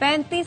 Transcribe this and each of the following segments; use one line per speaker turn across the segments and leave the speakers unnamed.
35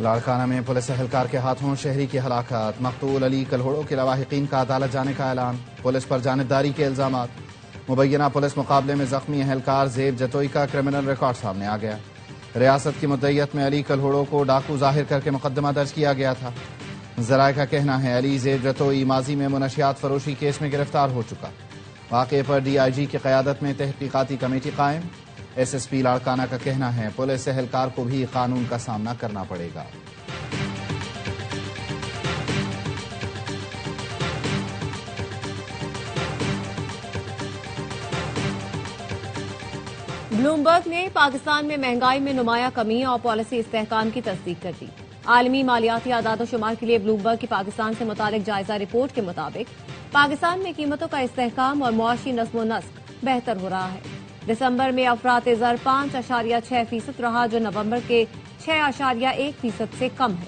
لاڑکانہ میں پولیس اہلکار کے ہاتھوں شہری کی ہلاکت، مقتول علی کلہوڑوں کے لواحقین کا عدالت جانے کا اعلان، پولیس پر جانبداری کے الزامات، مبینہ پولیس مقابلے میں زخمی اہلکار زیب جتوئی کا کرمنل ریکارڈ سامنے آ گیا، ریاست کی مدعیت میں علی کلہوڑوں کو ڈاکو ظاہر کر کے مقدمہ درج کیا گیا تھا، ذرائع کا کہنا ہے علی زیب جتوئی ماضی میں منشیات فروشی کیس میں گرفتار ہو چکا، واقعے پر ڈی آئی جی کی قیادت میں تحقیقاتی کمیٹی قائم، ایس ایس پی لاڑکانہ کا کہنا ہے پولیس اہلکار کو بھی قانون کا سامنا کرنا پڑے گا۔
بلومبرگ نے پاکستان میں مہنگائی میں نمایاں کمی اور پالیسی استحکام کی تصدیق کر دی۔ عالمی مالیاتی اعداد و شمار کے لیے بلومبرگ کی پاکستان سے متعلق جائزہ رپورٹ کے مطابق پاکستان میں قیمتوں کا استحکام اور معاشی نظم و نسق بہتر ہو رہا ہے۔ دسمبر میں افراط زر 5.6% رہا جو نومبر کے 6.1% سے کم ہے۔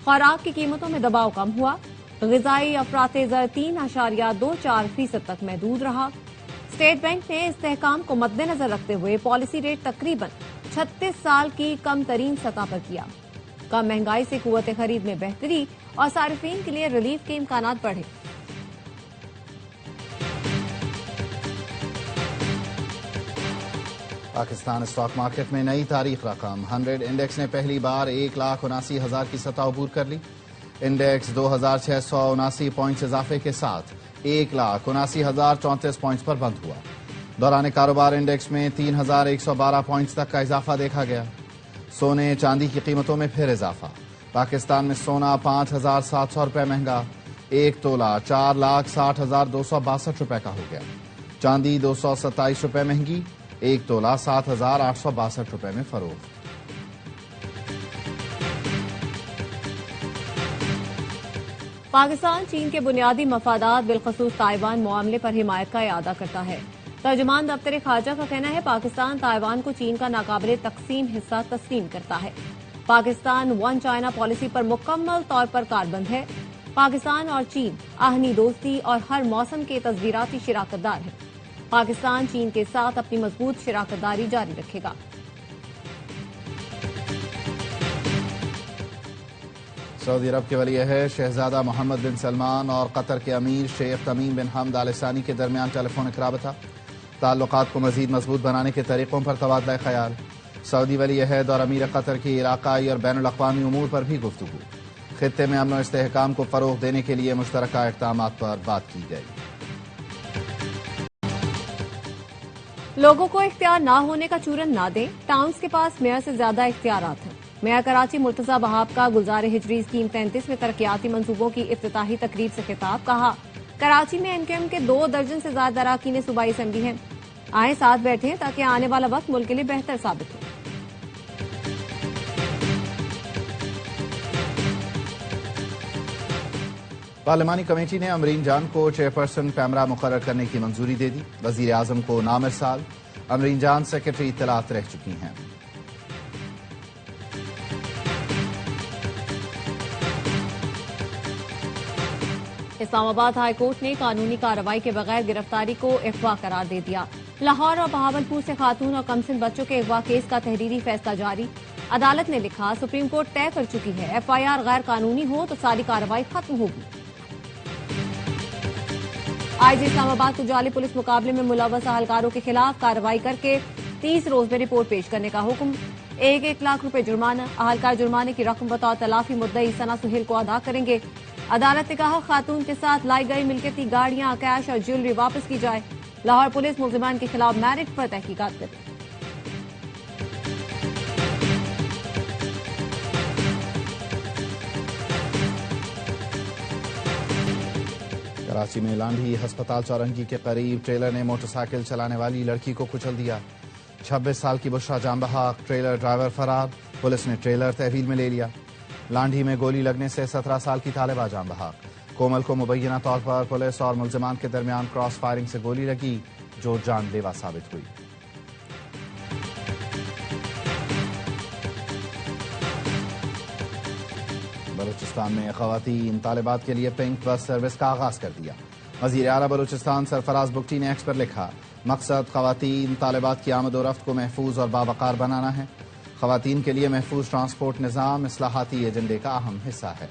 خوراک کی قیمتوں میں دباؤ کم ہوا، غذائی افراط زر 3.24% تک محدود رہا۔ اسٹیٹ بینک نے استحکام کو مد نظر رکھتے ہوئے پالیسی ریٹ تقریباً 36 سال کی کم ترین سطح پر کیا۔ کم مہنگائی سے قوت خرید میں بہتری اور صارفین کے لیے ریلیف کے امکانات بڑھے۔
پاکستان اسٹاک مارکیٹ میں نئی تاریخ رقم، 100 انڈیکس نے پہلی بار 1,79,000 کی سطح عبور کر لی۔ انڈیکس 2,679 پوائنٹس اضافے کے ساتھ 1,79,034 پوائنٹس پر بند ہوا۔ دوران کاروبار انڈیکس میں 3,112 پوائنٹس تک کا اضافہ دیکھا گیا۔ سونے چاندی کی قیمتوں میں پھر اضافہ، پاکستان میں سونا 5,700 روپے مہنگا، 1 تولہ 4,60,262 روپے کا ہو گیا۔ چاندی 227 روپے مہنگی، 1 تولہ 7,862 روپے میں فروخت۔
پاکستان چین کے بنیادی مفادات بالخصوص تائیوان معاملے پر حمایت کا اعادہ کرتا ہے۔ ترجمان دفتر خارجہ کا کہنا ہے پاکستان تائیوان کو چین کا ناقابل تقسیم حصہ تسلیم کرتا ہے۔ پاکستان ون چائنا پالیسی پر مکمل طور پر کاربند ہے۔ پاکستان اور چین آہنی دوستی اور ہر موسم کے تصویراتی شراکت دار ہیں۔ پاکستان چین کے ساتھ اپنی مضبوط شراکت داری جاری رکھے گا۔
سعودی عرب کے ولی عہد شہزادہ محمد بن سلمان اور قطر کے امیر شیخ تمیم بن حمد آل ثانی کے درمیان ٹیلیفونک رابطہ، تعلقات کو مزید مضبوط بنانے کے طریقوں پر تبادلہ خیال، سعودی ولی عہد اور امیر قطر کی علاقائی اور بین الاقوامی امور پر بھی گفتگو، خطے میں امن و استحکام کو فروغ دینے کے لیے مشترکہ اقدامات پر بات کی گئی۔
لوگوں کو اختیار نہ ہونے کا چورن نہ دیں، ٹاؤنز کے پاس میئر سے زیادہ اختیارات ہیں۔ میئر کراچی مرتضی بہاب کا گلزار ہجری اسکیم 33 میں ترقیاتی منصوبوں کی افتتاحی تقریب سے خطاب، کہا کراچی میں MKM کے 2 درجن سے زیادہ اراکین صوبائی اسمبلی ہیں، آئیں ساتھ بیٹھیں تاکہ آنے والا وقت ملک کے لیے بہتر ثابت ہو۔
پارلیمانی کمیٹی نے امرین جان کو چیئرپرسن پیمرا مقرر کرنے کی منظوری دے دی، وزیر اعظم کو نام ارسال، امرین جان سیکرٹری اطلاعات رہ چکی ہیں۔
اسلام آباد ہائی کورٹ نے قانونی کارروائی کے بغیر گرفتاری کو اغوا قرار دے دیا۔ لاہور اور بہاولپور سے خاتون اور کمسن بچوں کے اغوا کیس کا تحریری فیصلہ جاری، عدالت نے لکھا سپریم کورٹ طے کر چکی ہے FIR غیر قانونی ہو تو ساری کارروائی ختم ہوگی۔ آئی جی اسلام آباد کو جعلی پولیس مقابلے میں ملوث اہلکاروں کے خلاف کارروائی کر کے 30 روز میں رپورٹ پیش کرنے کا حکم، 1 لاکھ روپے جرمانہ، اہلکار جرمانے کی رقم بطور تلافی مدعی ثنا سہیل کو ادا کریں گے۔ عدالت نے کہا خاتون کے ساتھ لائی گئی ملکیتی گاڑیاں، کیش اور جیولری واپس کی جائے، لاہور پولیس ملزمان کے خلاف میرٹ پر تحقیقات کرے۔
کراچی میں لانڈھی ہسپتال چورنگی کے قریب ٹریلر نے موٹر سائیکل چلانے والی لڑکی کو کچل دیا، 26 سال کی بشرا جان بحق، ٹریلر ڈرائیور فرار، پولیس نے ٹریلر تحویل میں لے لیا۔ لانڈھی میں گولی لگنے سے 17 سال کی طالبہ جان بحق، کومل کو مبینہ طور پر پولیس اور ملزمان کے درمیان کراس فائرنگ سے گولی لگی جو جان لیوا ثابت ہوئی۔ بلوچستان میں خواتین طالبات کے لیے پنک بس سروس کا آغاز کر دیا، وزیر اعلیٰ بلوچستان سرفراز بگٹی نے ایکس پر لکھا مقصد خواتین طالبات کی آمد و رفت کو محفوظ اور باوقار بنانا ہے، خواتین کے لیے محفوظ ٹرانسپورٹ نظام اصلاحاتی ایجنڈے کا اہم حصہ ہے۔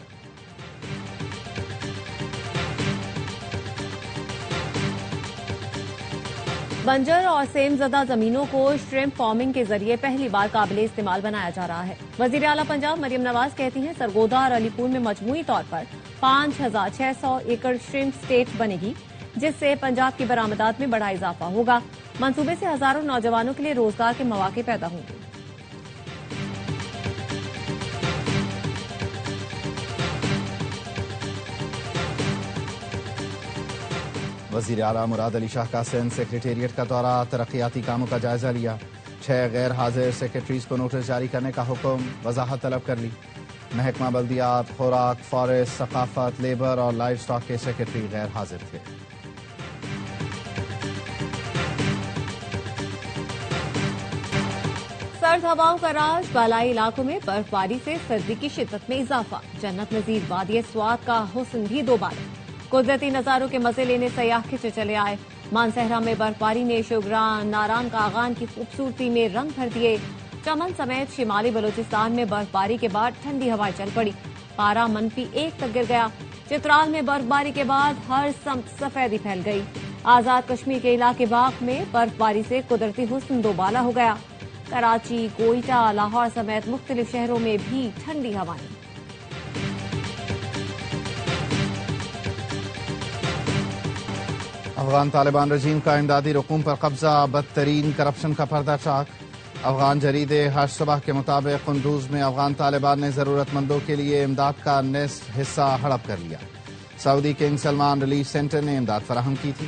بنجر اور سیم زدہ زمینوں کو شرمپ فارمنگ کے ذریعے پہلی بار قابل استعمال بنایا جا رہا ہے۔ وزیر اعلیٰ پنجاب مریم نواز کہتی ہیں سرگودا اور علی پور میں مجموعی طور پر 5600 ایکڑ شرمپ اسٹیٹ بنے گی، جس سے پنجاب کی برآمدات میں بڑا اضافہ ہوگا۔ منصوبے سے ہزاروں نوجوانوں کے لیے روزگار کے مواقع پیدا ہوں گے۔
وزیر اعلیٰ مراد علی شاہ کا سندھ سیکریٹریٹ کا دورہ، ترقیاتی کاموں کا جائزہ لیا۔ 6 غیر حاضر سیکریٹریز کو نوٹس جاری کرنے کا حکم، وضاحت طلب کر لی۔ محکمہ بلدیات، خوراک، فارسٹ، ثقافت، لیبر اور لائف سٹاک کے سیکریٹری غیر حاضر تھے۔
سرد ہواؤں کا راج، بالائی علاقوں میں برف باری سے سردی کی شدت میں اضافہ۔ جنت نظیر وادی سوات کا حسن بھی دوبارہ، قدرتی نظاروں کے مزے لینے سیاح کھچے چلے آئے۔ مانسہرہ میں برف باری نے شوگران، ناران کا آغان کی خوبصورتی میں رنگ بھر دیے۔ چمن سمیت شمالی بلوچستان میں برف باری کے بعد ٹھنڈی ہوائیں چل پڑی، پارا -1 تک گر گیا۔ چترال میں برف باری کے بعد ہر سمت سفیدی پھیل گئی۔ آزاد کشمیر کے علاقے باغ میں برف باری سے قدرتی حسن دوبالا ہو گیا۔ کراچی، کوئٹہ، لاہور سمیت مختلف شہروں میں بھی ٹھنڈی ہوائیں۔
افغان طالبان رجیم کا امدادی رقوم پر قبضہ، بدترین کرپشن کا پردہ چاک۔ افغان جریدے ہر صبح کے مطابق قندوز میں افغان طالبان نے ضرورت مندوں کے لیے امداد کا نصف حصہ ہڑپ کر لیا۔ سعودی کنگ سلمان ریلیف سینٹر نے امداد فراہم کی تھی۔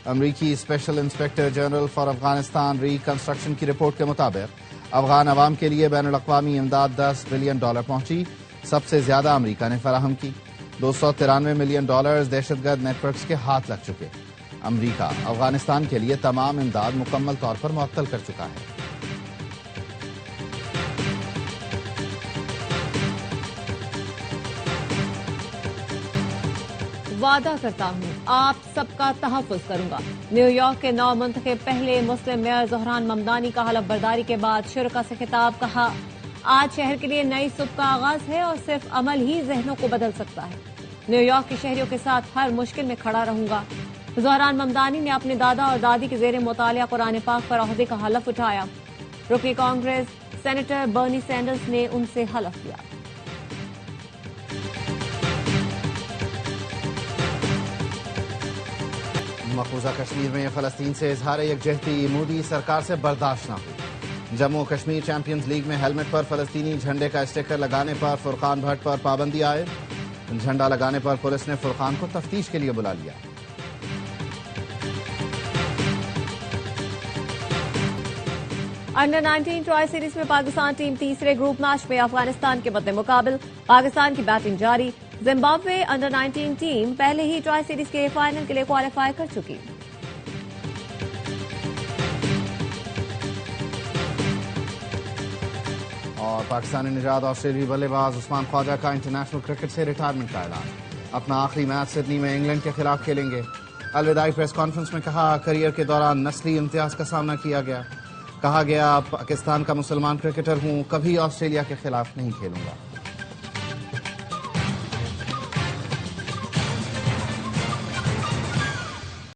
امریکی special inspector general for Afghanistan reconstruction کی رپورٹ کے مطابق افغان عوام کے لیے بین الاقوامی امداد $10 بلین پہنچی، سب سے زیادہ امریکہ نے فراہم کی۔ $293 ملین دہشت گرد نیٹ ورکس کے ہاتھ لگ چکے۔ امریکہ افغانستان کے لیے تمام امداد مکمل طور پر معطل کر چکا ہے۔
وعدہ کرتا ہوں آپ سب کا تحفظ کروں گا۔ نیو یارک کے نو منتخب پہلے مسلم میئر زہران ممدانی کا حلف برداری کے بعد شرکاء سے خطاب، کہا آج شہر کے لیے نئی صبح کا آغاز ہے اور صرف عمل ہی ذہنوں کو بدل سکتا ہے۔ نیو یارک کے شہریوں کے ساتھ ہر مشکل میں کھڑا رہوں گا۔ زہران ممدانی نے اپنے دادا اور دادی کے زیر مطالعہ قرآن پاک پر عہدے کا حلف اٹھایا۔ رکن کانگریس سینیٹر برنی سینڈرز نے ان سے حلف لیا۔
مقبوضہ کشمیر میں فلسطین سے اظہار یکجہتی مودی سرکار سے برداشت نہ ہوئی۔ جموں کشمیر چیمپئنز لیگ میں ہیلمٹ پر فلسطینی جھنڈے کا اسٹیکر لگانے پر فرقان بھٹ پر پابندی عائد۔ جھنڈا لگانے پر پولیس نے فرقان کو تفتیش کے لیے بلا لیا۔
انڈر 19 ٹرائی سیریز میں پاکستان ٹیم تیسرے گروپ میچ میں افغانستان کے مد مقابل، پاکستان کی بیٹنگ جاری۔ زمبابوے انڈر 19 ٹیم پہلے ہی ٹرائی سیریز کے فائنل کے لیے کوالیفائی کر چکی۔
اور پاکستانی نژاد آسٹریلوی بلے باز عثمان خواجہ کا انٹرنیشنل کرکٹ سے ریٹائرمنٹ کا اعلان۔ اپنا آخری میچ سڈنی میں انگلینڈ کے خلاف کھیلیں گے۔ الوداعی پریس کانفرنس میں کہا کیریئر کے دوران نسلی امتیاز کا سامنا کیا گیا۔ کہا گیا پاکستان کا مسلمان کرکٹر ہوں، کبھی آسٹریلیا کے خلاف نہیں کھیلوں گا۔